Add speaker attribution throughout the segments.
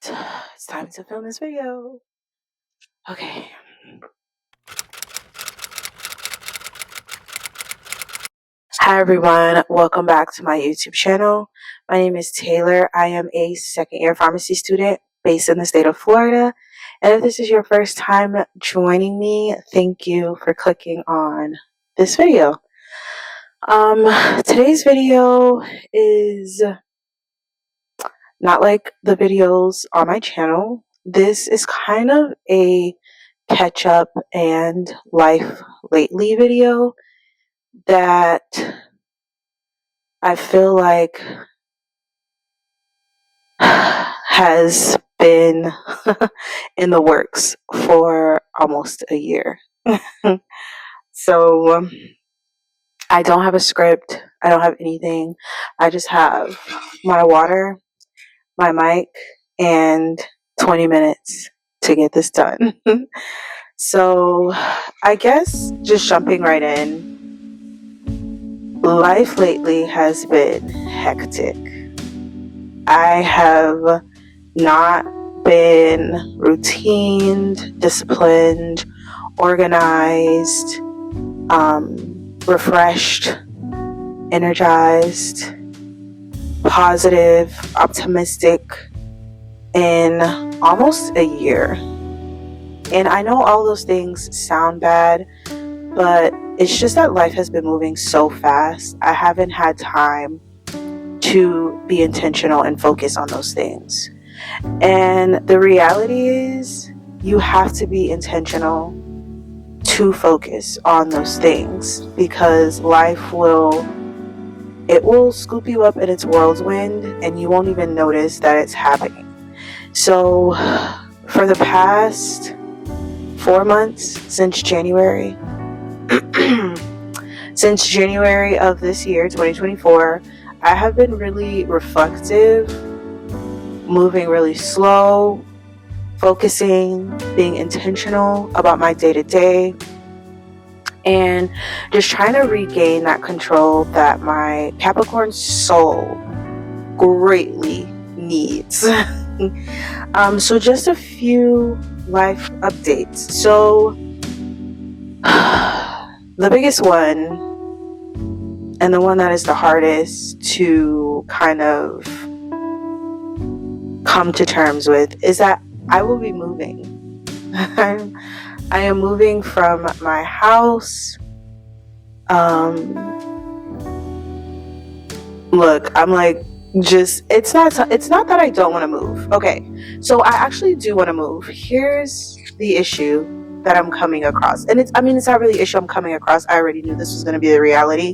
Speaker 1: It's time to film this video. Okay. Hi everyone, welcome back to my YouTube channel. My name is Taylor. I am a second-year pharmacy student based in the state of Florida. And if this is your first time joining me, thank you for clicking on this video. Today's video is not like the videos on my channel. This is kind of a catch up and life lately video that I feel like has been in the works for almost a year. So I don't have a script. I don't have anything. I just have my water, my mic, and 20 minutes to get this done. So I guess just jumping right in, life lately has been hectic. I have not been routined, disciplined, organized, refreshed, energized, positive, optimistic in almost a year. And I know all those things sound bad, but it's just that life has been moving so fast. I haven't had time to be intentional and focus on those things. And the reality is, you have to be intentional to focus on those things, because life will scoop you up in its whirlwind and you won't even notice that it's happening. So for the past 4 months, since January of this year, 2024, I have been really reflective, moving really slow, focusing, being intentional about my day-to-day, and just trying to regain that control that my Capricorn soul greatly needs. So just a few life updates. So the biggest one, and the one that is the hardest to kind of come to terms with, is that I will be moving. I am moving from my house. Look, I'm like, it's not that I don't want to move. Okay, so I actually do want to move. Here's the issue that I'm coming across, and it's not really an issue I'm coming across. I already knew this was going to be the reality,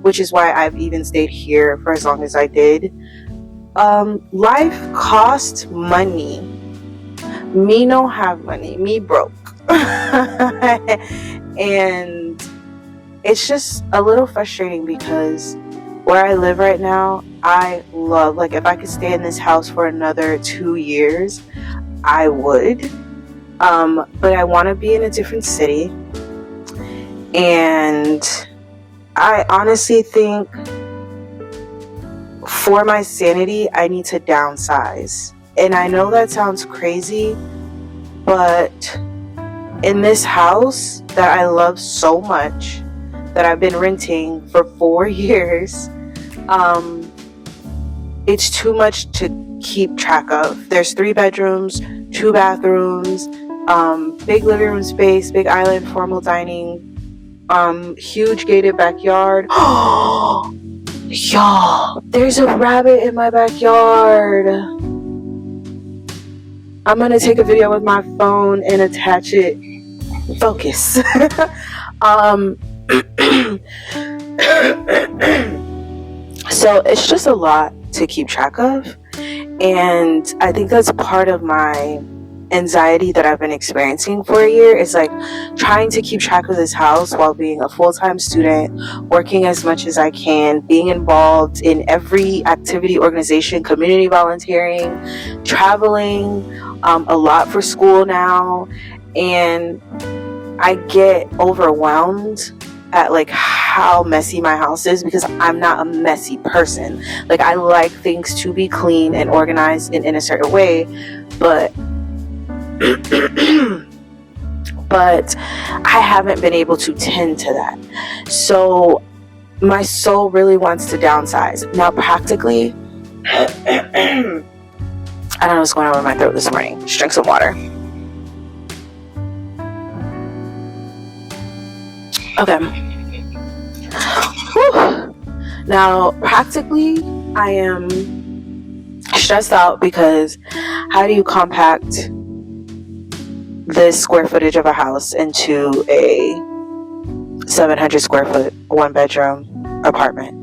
Speaker 1: which is why I've even stayed here for as long as I did. Life costs money. Me no have money. Me broke. And it's just a little frustrating, because where I live right now, I love, like, if I could stay in this house for another 2 years, I would. But I want to be in a different city. And I honestly think, for my sanity, I need to downsize. And I know that sounds crazy, but in this house that I love so much, that I've been renting for 4 years, it's too much to keep track of. There's 3 bedrooms, 2 bathrooms, big living room space, big island, formal dining, huge gated backyard. Y'all, there's a rabbit in my backyard. I'm gonna take a video with my phone and attach it. Focus. So it's just a lot to keep track of, and I think that's part of my anxiety that I've been experiencing for a year, is like trying to keep track of this house while being a full-time student, working as much as I can, being involved in every activity, organization, community volunteering, traveling a lot for school now, and I get overwhelmed at like how messy my house is, because I'm not a messy person. Like, I like things to be clean and organized in a certain way, but but I haven't been able to tend to that. So my soul really wants to downsize. Now, practically, I don't know what's going on with my throat this morning. Just drink some water. Okay. Whew. Now, practically, I am stressed out because how do you compact this square footage of a house into a 700 square foot, 1-bedroom apartment?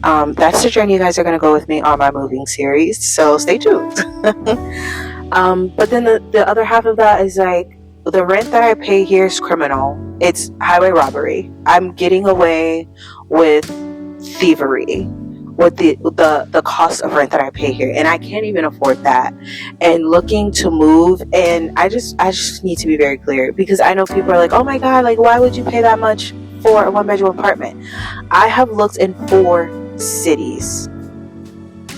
Speaker 1: That's the journey you guys are going to go with me on my moving series, so stay tuned. But then the other half of that is like, the rent that I pay here is criminal. It's highway robbery. I'm getting away with thievery with the cost of rent that I pay here, and I can't even afford that. And looking to move, and I just need to be very clear, because I know people are like, oh my god, like, why would you pay that much for a 1-bedroom apartment? I have looked in 4 cities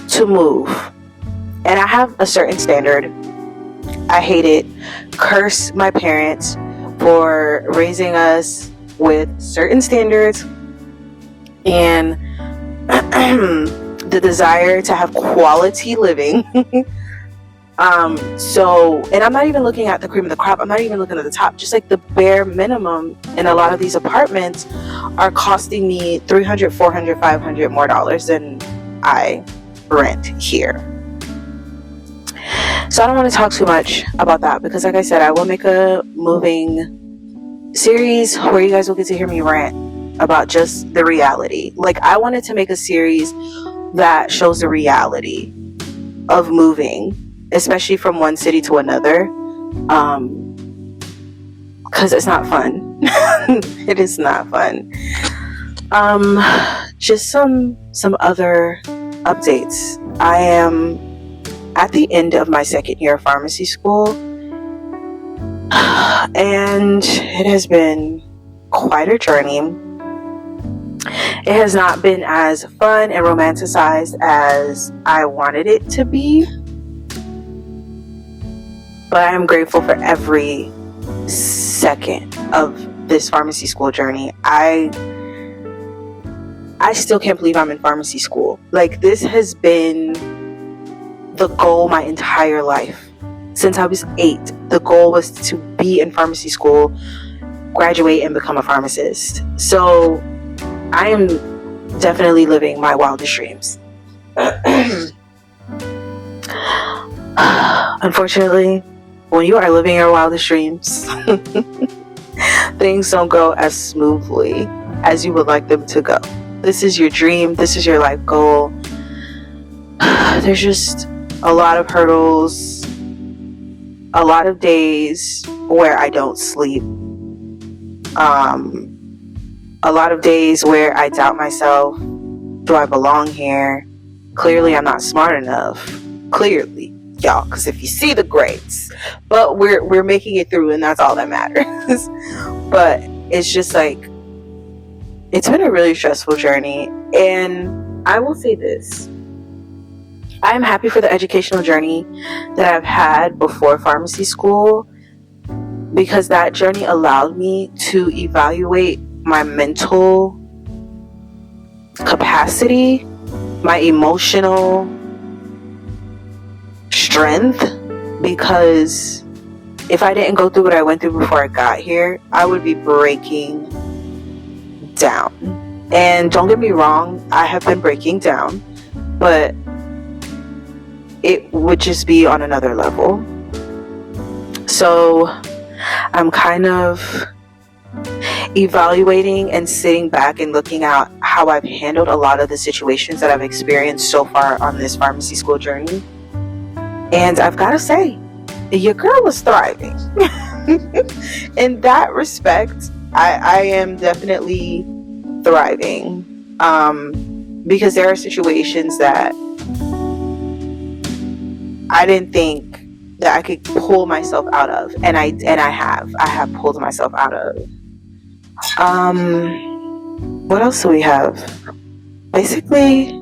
Speaker 1: to move, and I have a certain standard. I hate it. Curse my parents for raising us with certain standards and the desire to have quality living. And I'm not even looking at the cream of the crop. I'm not even looking at the top. Just like the bare minimum in a lot of these apartments are costing me $300, $400, $500 more dollars than I rent here. So I don't want to talk too much about that, because like I said, I will make a moving series where you guys will get to hear me rant about just the reality. Like, I wanted to make a series that shows the reality of moving, especially from one city to another, because it's not fun. It is not fun. Just some other updates. I am at the end of my 2nd year of pharmacy school, and it has been quite a journey. It has not been as fun and romanticized as I wanted it to be, but I am grateful for every second of this pharmacy school journey. I still can't believe I'm in pharmacy school. Like, this has been the goal my entire life. Since I was 8, the goal was to be in pharmacy school, graduate, and become a pharmacist. So I am definitely living my wildest dreams. Unfortunately, when you are living your wildest dreams, things don't go as smoothly as you would like them to go. This is your dream. This is your life goal. There's just a lot of hurdles, a lot of days where I don't sleep, a lot of days where I doubt myself. Do I belong here? Clearly, I'm not smart enough. Clearly, y'all, because if you see the grades, but we're making it through, and that's all that matters. But it's just like, it's been a really stressful journey, and I will say this. I am happy for the educational journey that I've had before pharmacy school, because that journey allowed me to evaluate my mental capacity, my emotional strength, because if I didn't go through what I went through before I got here, I would be breaking down. And don't get me wrong, I have been breaking down, but it would just be on another level. So I'm kind of evaluating and sitting back and looking at how I've handled a lot of the situations that I've experienced so far on this pharmacy school journey. And I've got to say, your girl is thriving. In that respect, I am definitely thriving. Because there are situations that I didn't think that I could pull myself out of, and I have pulled myself out of. What else do we have? Basically,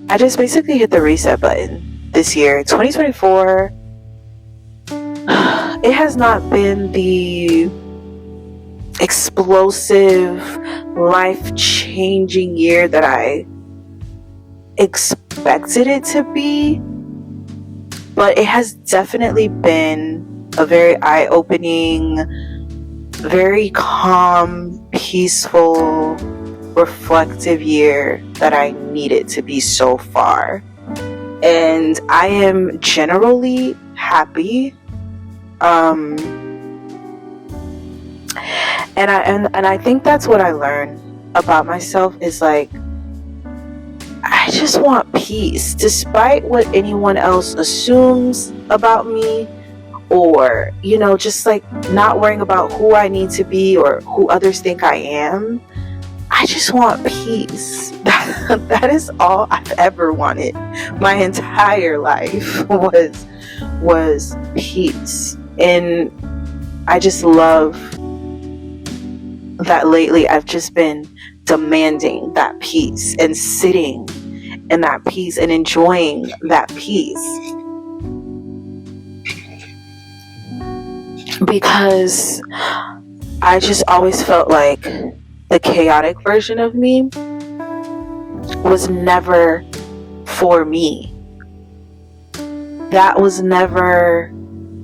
Speaker 1: I just basically hit the reset button this year. 2024, it has not been the explosive, life-changing year that I expected it to be, but it has definitely been a very eye-opening, very calm, peaceful, reflective year that I needed to be so far. And I am generally happy. And I think that's what I learned about myself is like, I just want peace, despite what anyone else assumes about me, or, you know, just like not worrying about who I need to be or who others think I am. I just want peace. That is all I've ever wanted. My entire life was peace. And I just love that lately I've just been demanding that peace and sitting in that peace and enjoying that peace. Because I just always felt like the chaotic version of me was never for me. That was never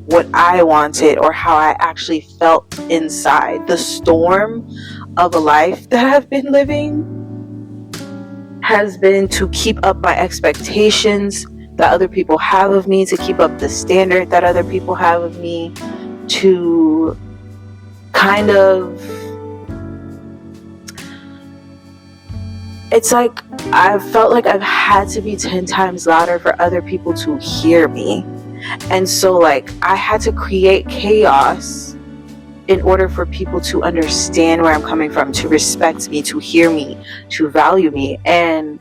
Speaker 1: what I wanted or how I actually felt inside. The storm of a life that I've been living has been to keep up my expectations that other people have of me, to keep up the standard that other people have of me, to kind of, it's like I felt like I've had to be 10 times louder for other people to hear me. And so like I had to create chaos in order for people to understand where I'm coming from, to respect me, to hear me, to value me. And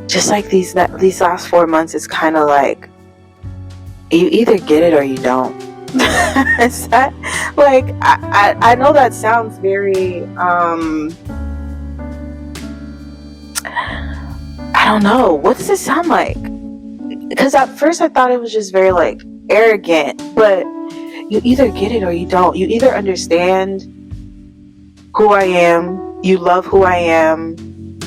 Speaker 1: just like these last 4 months, it's kind of like you either get it or you don't. Is that like I know that sounds very I don't know, what does it sound like? Because at first I thought it was just very like arrogant, but you either get it or you don't. You either understand who I am, you love who I am,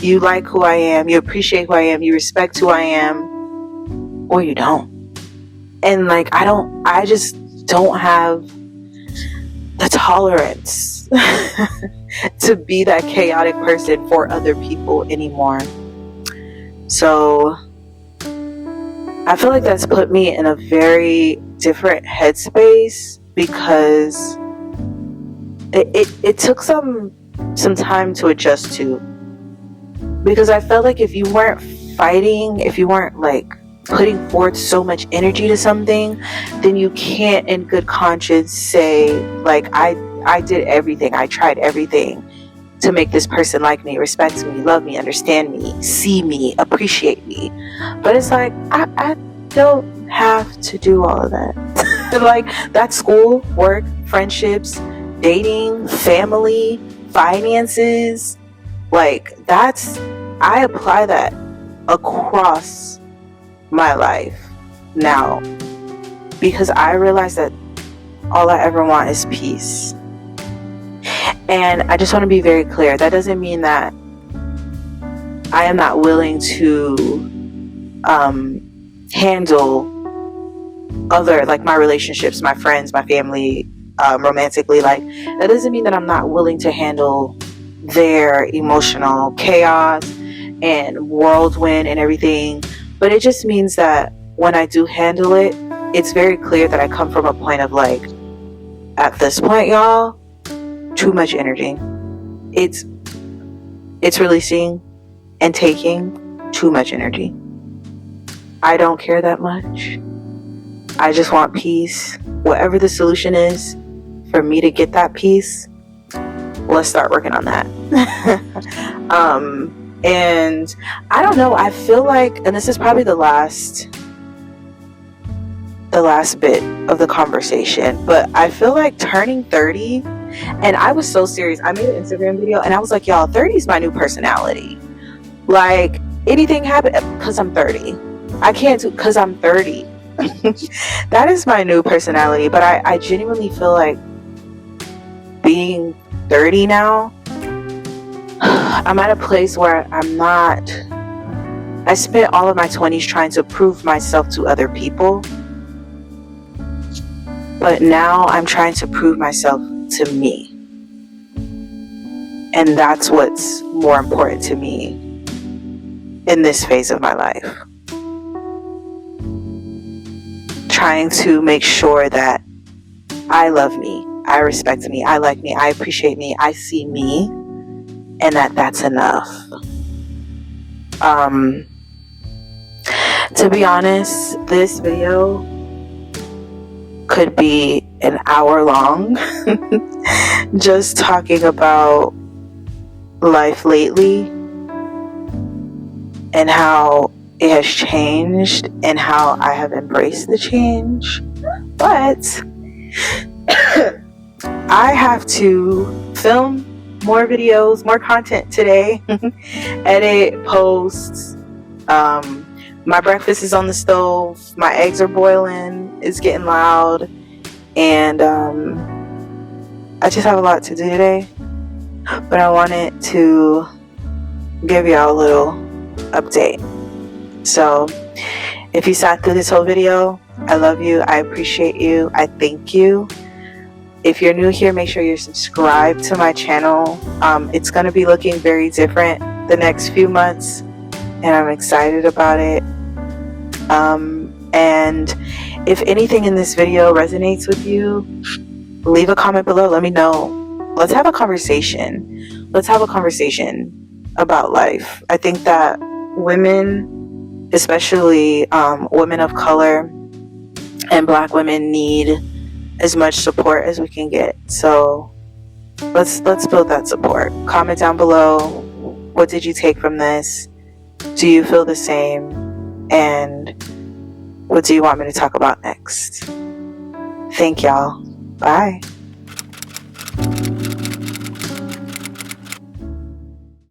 Speaker 1: you like who I am, you appreciate who I am, you respect who I am, or you don't. And like I just don't have the tolerance to be that chaotic person for other people anymore. So I feel like that's put me in a very different headspace, because it took some time to adjust to, because I felt like if you weren't fighting, if you weren't like putting forth so much energy to something, then you can't in good conscience say like I did everything, I tried everything to make this person like me, respect me, love me, understand me, see me, appreciate me. But it's like I don't have to do all of that. Like that's school, work, friendships, dating, family, finances, like I apply that across my life now, because I realize that all I ever want is peace. And I just want to be very clear, that doesn't mean that I am not willing to handle other, like my relationships, my friends, my family, romantically. Like that doesn't mean that I'm not willing to handle their emotional chaos and whirlwind and everything. But it just means that when I do handle it, it's very clear that I come from a point of like, at this point, y'all, too much energy. It's releasing and taking too much energy. I don't care that much. I just want peace. Whatever the solution is for me to get that peace, let's start working on that. And I don't know, I feel like, and this is probably the last bit of the conversation, but I feel like turning 30 And I was so serious. I made an Instagram video and I was like, y'all, 30 is my new personality. Like, anything happen because I'm 30. I can't do because I'm 30. That is my new personality. But I genuinely feel like being 30 now, I'm at a place where I spent all of my 20s trying to prove myself to other people. But now I'm trying to prove myself to me. And that's what's more important to me in this phase of my life. Trying to make sure that I love me, I respect me, I like me, I appreciate me, I see me, and that's enough. To be honest, this video could be an hour long, just talking about life lately and how it has changed and how I have embraced the change. But I have to film more videos, more content today, edit, post. My breakfast is on the stove, my eggs are boiling, it's getting loud, and I just have a lot to do today. But I wanted to give y'all a little update. So if you sat through this whole video, I love you, I appreciate you, I thank you. If you're new here, make sure you're subscribed to my channel. It's going to be looking very different the next few months, and I'm excited about it. And if anything in this video resonates with you, leave a comment below. Let me know. Let's have a conversation. Let's have a conversation about life. I think that women, especially women of color and Black women, need as much support as we can get. So let's build that support. Comment down below, what did you take from this? Do you feel the same? And what do you want me to talk about next? Thank y'all. Bye.